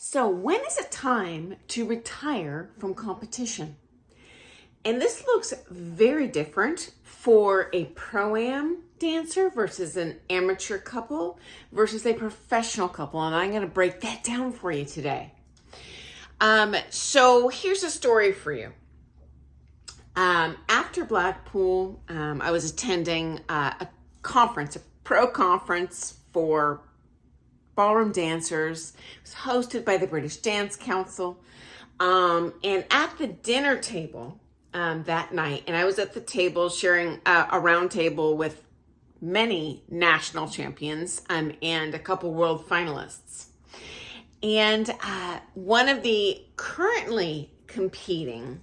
So when is it time to retire from competition? And this looks very different for a pro-am dancer versus an amateur couple versus a professional couple. And I'm going to break that down for you today. So here's a story for you. After Blackpool, I was attending a conference, a pro conference for ballroom dancers. It was hosted by the British Dance Council. And at the dinner table that night, and I was at the table sharing a round table with many national champions and a couple world finalists. And one of the currently competing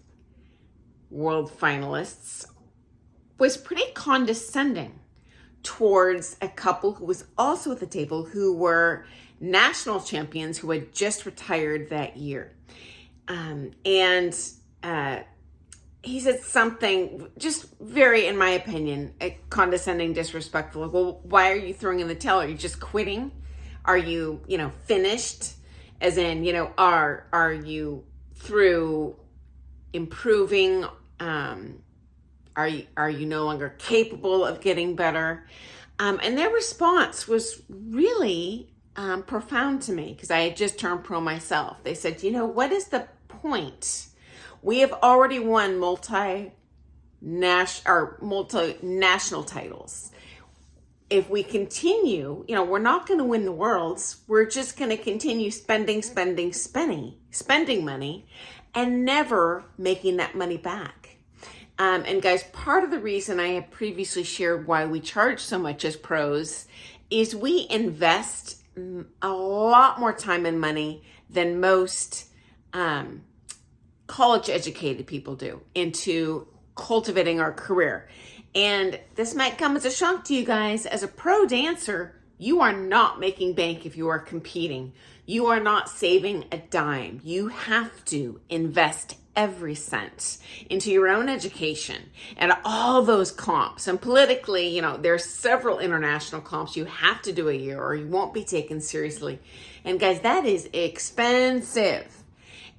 world finalists was pretty condescending towards a couple who was also at the table who were national champions who had just retired that year. He said something just very, in my opinion, condescending, disrespectful. Like, well, why are you throwing in the towel? Are you just quitting? Are you, finished? As in, are you through improving? Are you no longer capable of getting better? And their response was really profound to me because I had just turned pro myself. They said, what is the point? We have already won multinational titles. If we continue, we're not going to win the worlds. We're just going to continue spending money and never making that money back. And guys, part of the reason I have previously shared why we charge so much as pros is we invest a lot more time and money than most college educated people do into cultivating our career. And this might come as a shock to you guys. As a pro dancer, you are not making bank if you are competing. You are not saving a dime. You have to invest every cent into your own education and all those comps. And politically, there's several international comps you have to do a year or you won't be taken seriously. And guys, that is expensive.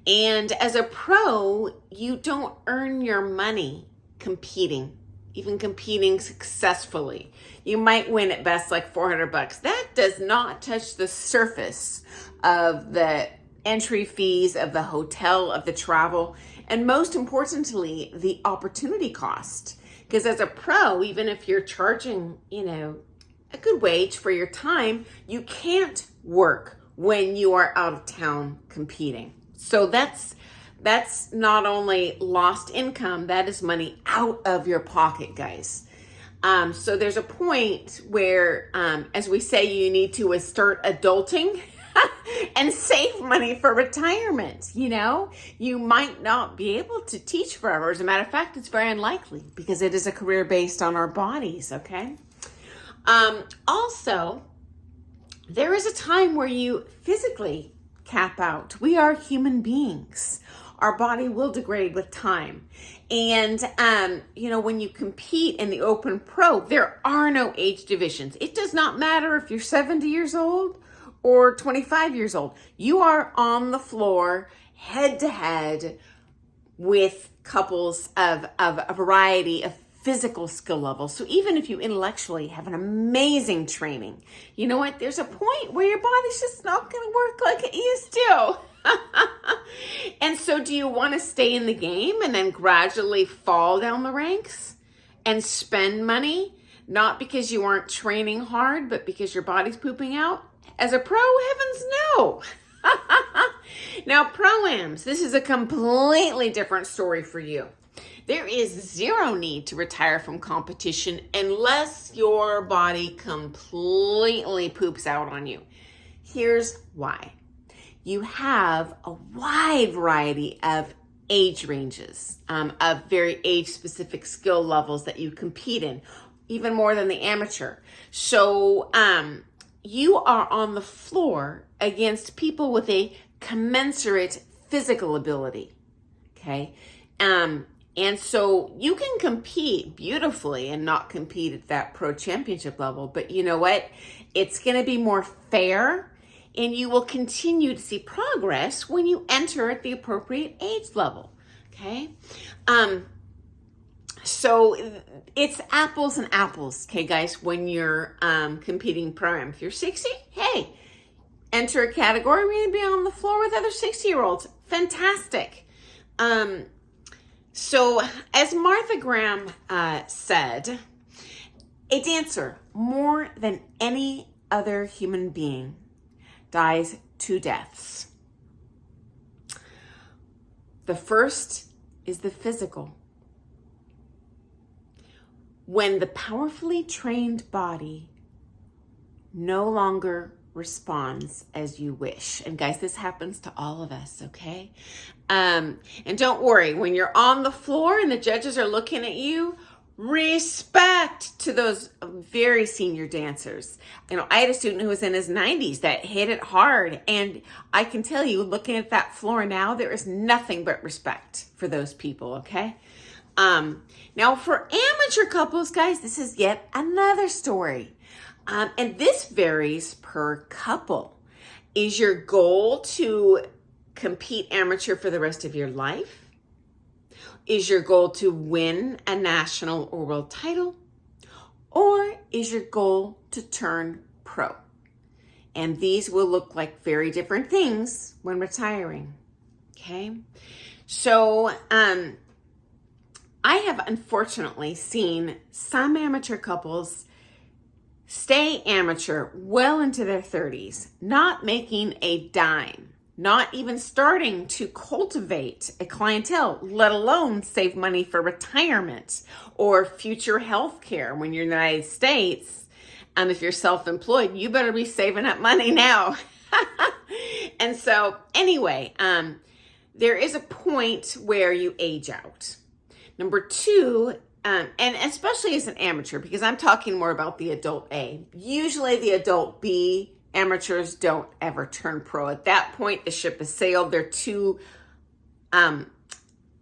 And as a pro, you don't earn your money competing, even competing successfully. You might win at best like $400. That does not touch the surface of the entry fees, of the hotel, of the travel, and most importantly, the opportunity cost. Because as a pro, even if you're charging, a good wage for your time, you can't work when you are out of town competing. So that's not only lost income, that is money out of your pocket, guys. So there's a point where, as we say, you need to start adulting and save money for retirement. You might not be able to teach forever. As a matter of fact, it's very unlikely because it is a career based on our bodies, okay? Also, there is a time where you physically cap out. We are human beings. Our body will degrade with time. And, when you compete in the open pro, there are no age divisions. It does not matter if you're 70 years old or 25 years old. You are on the floor head to head with couples of a variety of physical skill levels. So even if you intellectually have an amazing training, you know what? There's a point where your body's just not going to work like it used to. And so do you want to stay in the game and then gradually fall down the ranks and spend money, not because you aren't training hard, but because your body's pooping out? As a pro, heavens no. Now, pro-ams, this is a completely different story for you. There is zero need to retire from competition unless your body completely poops out on you. Here's why. You have a wide variety of age ranges, of very age-specific skill levels that you compete in, even more than the amateur. So you are on the floor against people with a commensurate physical ability, okay? And so you can compete beautifully and not compete at that pro championship level, but you know what? It's going to be more fair and you will continue to see progress when you enter at the appropriate age level. Okay. So it's apples and apples. Okay, guys, when you're competing pro-am. If you're 60, hey, enter a category where you'd be on the floor with other 60-year-olds. Fantastic. So as Martha Graham said, a dancer, more than any other human being, dies 2 deaths. The first is the physical. When the powerfully trained body no longer responds as you wish. And guys, this happens to all of us, okay? And don't worry, when you're on the floor and the judges are looking at you, respect to those very senior dancers. You know, I had a student who was in his 90s that hit it hard. And I can tell you, looking at that floor now, there is nothing but respect for those people, okay? Now for amateur couples, guys, this is yet another story. And this varies per couple. Is your goal to compete amateur for the rest of your life? Is your goal to win a national or world title? Or is your goal to turn pro? And these will look like very different things when retiring. Okay. So, I have unfortunately seen some amateur couples stay amateur well into their 30s, not making a dime, not even starting to cultivate a clientele, let alone save money for retirement or future health care. When you're in the United States, if you're self-employed, you better be saving up money now. And so anyway, there is a point where you age out. Number 2, and especially as an amateur, because I'm talking more about the adult A. Usually the adult B amateurs don't ever turn pro. At that point, the ship has sailed. They're too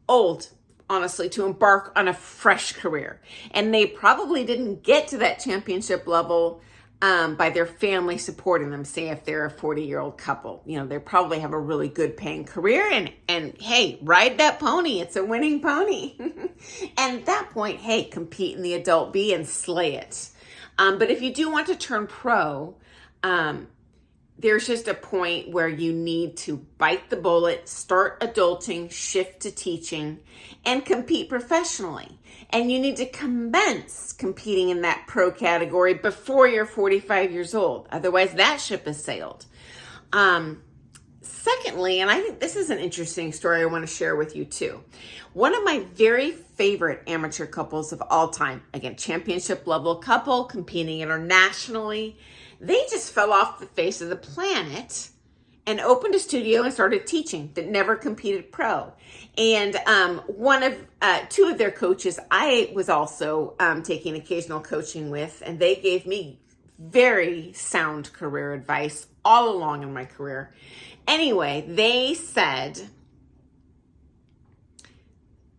old, honestly, to embark on a fresh career. And they probably didn't get to that championship level by their family supporting them. Say if they're a 40-year-old couple, you know, they probably have a really good paying career, and hey, ride that pony. It's a winning pony. And at that point, hey, compete in the adult B and slay it. But if you do want to turn pro, there's just a point where you need to bite the bullet, start adulting, shift to teaching, and compete professionally. And you need to commence competing in that pro category before you're 45 years old. Otherwise, that ship has sailed. Secondly, and I think this is an interesting story I want to share with you too. One of my very favorite amateur couples of all time, again, championship level couple competing internationally, they just fell off the face of the planet and opened a studio and started teaching that never competed pro. And two of their coaches, I was also taking occasional coaching with, and they gave me very sound career advice all along in my career. Anyway, they said,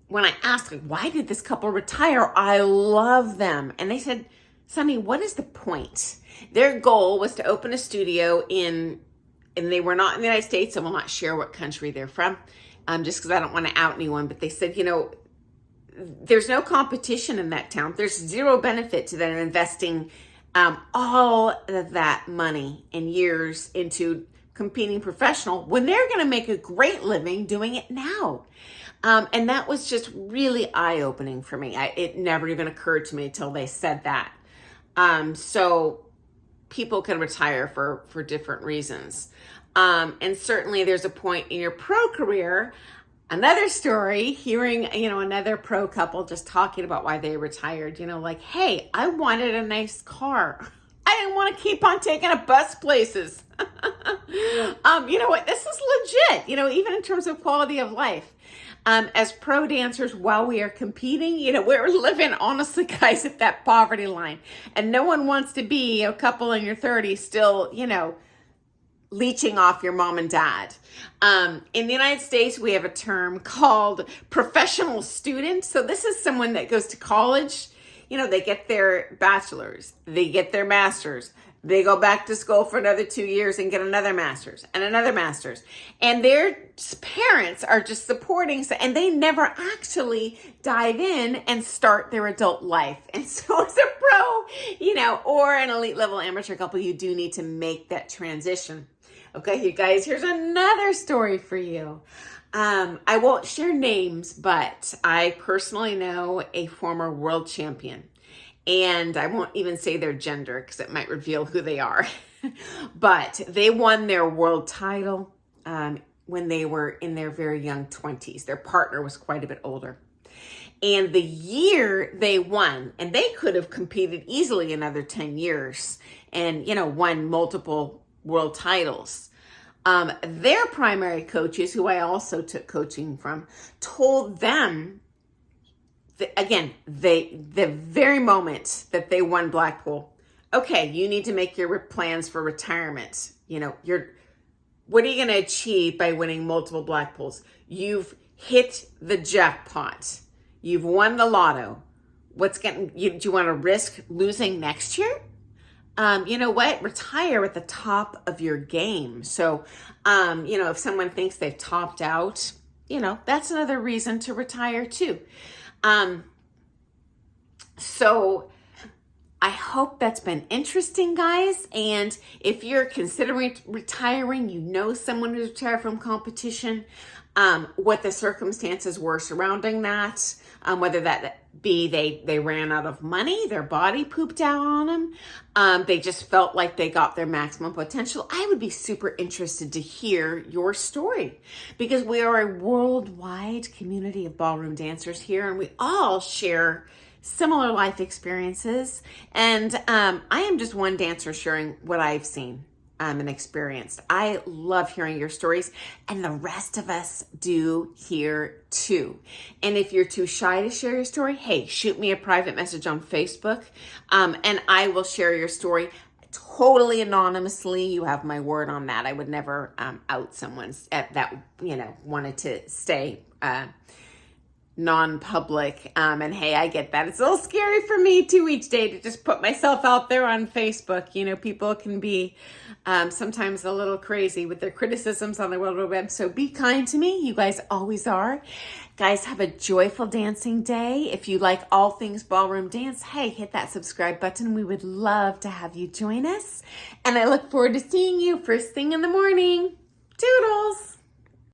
when I asked, why did this couple retire? I love them. And they said, Sonny, what is the point? Their goal was to open a studio and they were not in the United States, so I will not share what country they're from, just because I don't want to out anyone. But they said, there's no competition in that town. There's zero benefit to them investing all of that money and years into competing professional when they're going to make a great living doing it now. And that was just really eye-opening for me. It never even occurred to me until they said that. So people can retire for different reasons. And certainly there's a point in your pro career, another story, hearing, another pro couple just talking about why they retired, like, hey, I wanted a nice car. I didn't want to keep on taking a bus places. You know what? This is legit, even in terms of quality of life. As pro dancers, while we are competing, we're living, honestly, guys, at that poverty line. And no one wants to be a couple in your 30s still, leeching off your mom and dad. In the United States, we have a term called professional student. So this is someone that goes to college. They get their bachelor's, they get their master's, They go back to school for another 2 years and get another master's and another master's. And their parents are just supporting, and they never actually dive in and start their adult life. And so as a pro, or an elite level amateur couple, you do need to make that transition. Okay, you guys, here's another story for you. I won't share names, but I personally know a former world champion. And I won't even say their gender because it might reveal who they are. But they won their world title when they were in their very young 20s. Their partner was quite a bit older. And the year they won, and they could have competed easily another 10 years and, won multiple world titles. Their primary coaches, who I also took coaching from, told them, the very moment that they won Blackpool, okay, you need to make your plans for retirement. What are you going to achieve by winning multiple Blackpools? You've hit the jackpot. You've won the lotto. Do you want to risk losing next year? You know what? Retire at the top of your game. So, if someone thinks they've topped out, that's another reason to retire too. So I hope that's been interesting, guys. And if you're considering retiring, someone who's retired from competition, what the circumstances were surrounding that, whether that be they ran out of money, their body pooped out on them, they just felt like they got their maximum potential. I would be super interested to hear your story because we are a worldwide community of ballroom dancers here, and we all share similar life experiences. And I am just one dancer sharing what I've seen and experienced. I love hearing your stories, and the rest of us do here too. And if you're too shy to share your story, hey, shoot me a private message on Facebook, and I will share your story totally anonymously. You have my word on that. I would never out someone that wanted to stay non-public, and hey, I get that. It's a little scary for me too each day to just put myself out there on Facebook. People can be sometimes a little crazy with their criticisms on the World Web, so be kind to me. You guys always are. Guys, have a joyful dancing day. If you like all things ballroom dance, hey, hit that subscribe button. We would love to have you join us, and I look forward to seeing you first thing in the morning. Toodles!